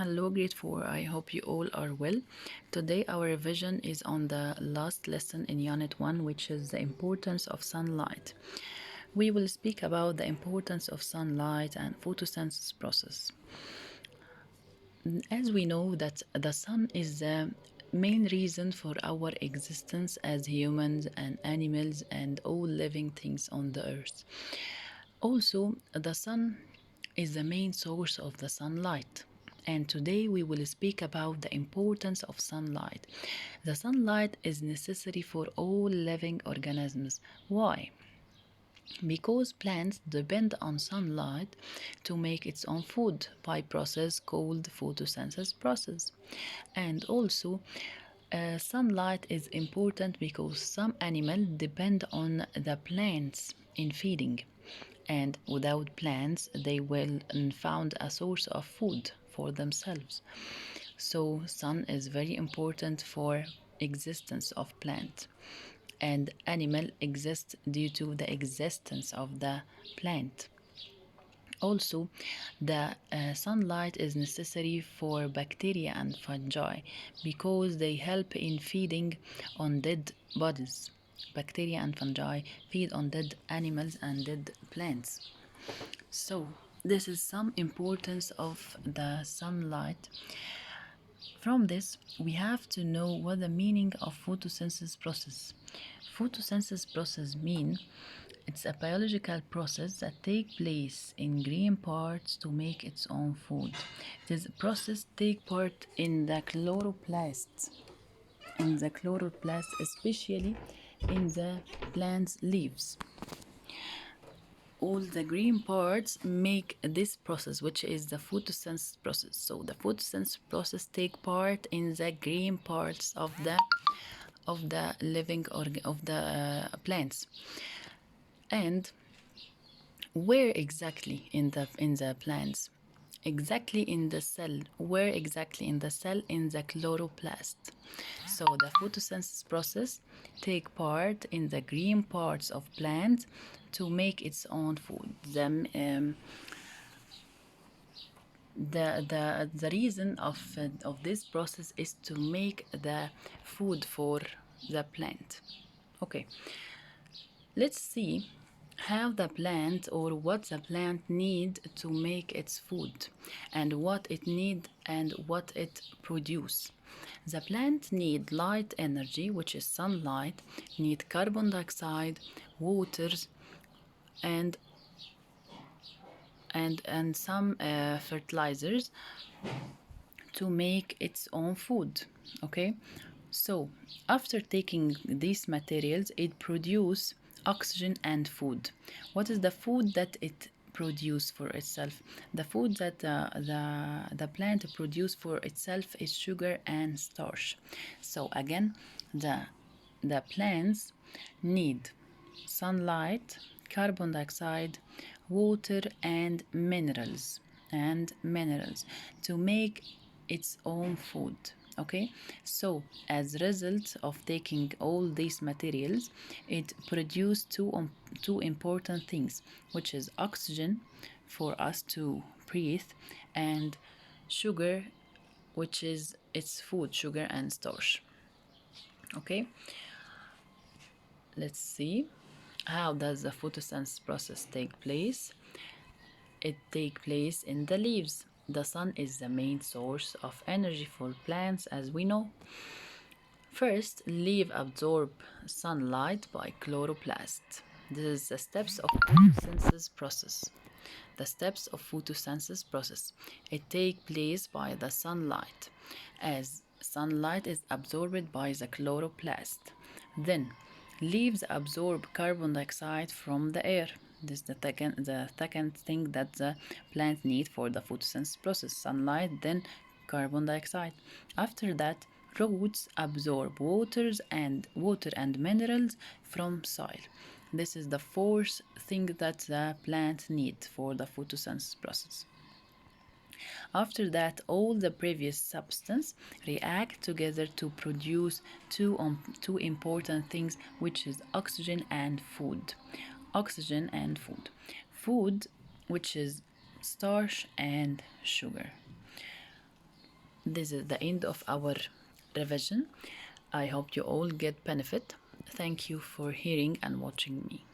Hello, grade 4. I hope you all are well. Today, our revision is on the last lesson in Unit 1, which is the importance of sunlight. We will speak about the importance of sunlight and photosynthesis process. As we know that the sun is the main reason for our existence as humans and animals and all living things on the earth. Also, the sun is the main source of the sunlight. And today we will speak about the importance of sunlight. The sunlight is necessary for all living organisms. Why? Because plants depend on sunlight to make its own food by process called photosynthesis process. And also sunlight is important because some animals depend on the plants in feeding, and without plants they will found a source of food for themselves. So sun is very important for existence of plant, and animal exist due to the existence of the plant. Also, the sunlight is necessary for bacteria and fungi because they help in feeding on dead bodies. Bacteria and fungi feed on dead animals and dead plants. So, this is some importance of the sunlight. From this, we have to know what the meaning of photosynthesis process. Photosynthesis process mean it's a biological process that takes place in green parts to make its own food. It is a process take part in the chloroplast. In the chloroplast, especially in the plant's leaves. All the green parts make this process, which is the photosynthesis process. So the photosynthesis process take part in the green parts of the living of the plants. And where exactly in the plants? Exactly in the cell. Where exactly in the cell? In the chloroplast. So the photosynthesis process take part in the green parts of plants to make its own food. The reason of this process is to make the food for the plant. Okay, let's see how the plant or what the plant need to make its food and what it need and what it produce. The plant need light energy, which is sunlight, need carbon dioxide, waters, and some fertilizers to make its own food. Okay, so after taking these materials, it produce oxygen and food. What is the food that it produce for itself? The food that the plant produce for itself is sugar and starch. So again, the plants need sunlight, carbon dioxide, water, and minerals to make its own food. Okay, so as a result of taking all these materials, it produced two important things, which is oxygen for us to breathe, and sugar, which is its food, sugar and starch. Okay, let's see how does the photosynthesis process take place. It takes place in the leaves. The sun is the main source of energy for plants, as we know. First, leaves absorb sunlight by chloroplast. This is the steps of photosynthesis process. The steps of photosynthesis process. It takes place by the sunlight, as sunlight is absorbed by the chloroplast. Then, leaves absorb carbon dioxide from the air. This is the second thing that the plant need for the photosynthesis process: sunlight, then carbon dioxide. After that, roots absorb water and minerals from soil. This is the fourth thing that the plant need for the photosynthesis process. After that, all the previous substances react together to produce two important things, which is oxygen and food. Oxygen and food. Food, which is starch and sugar. this is the end of our revision. I hope you all get benefit. Thank you for hearing and watching me.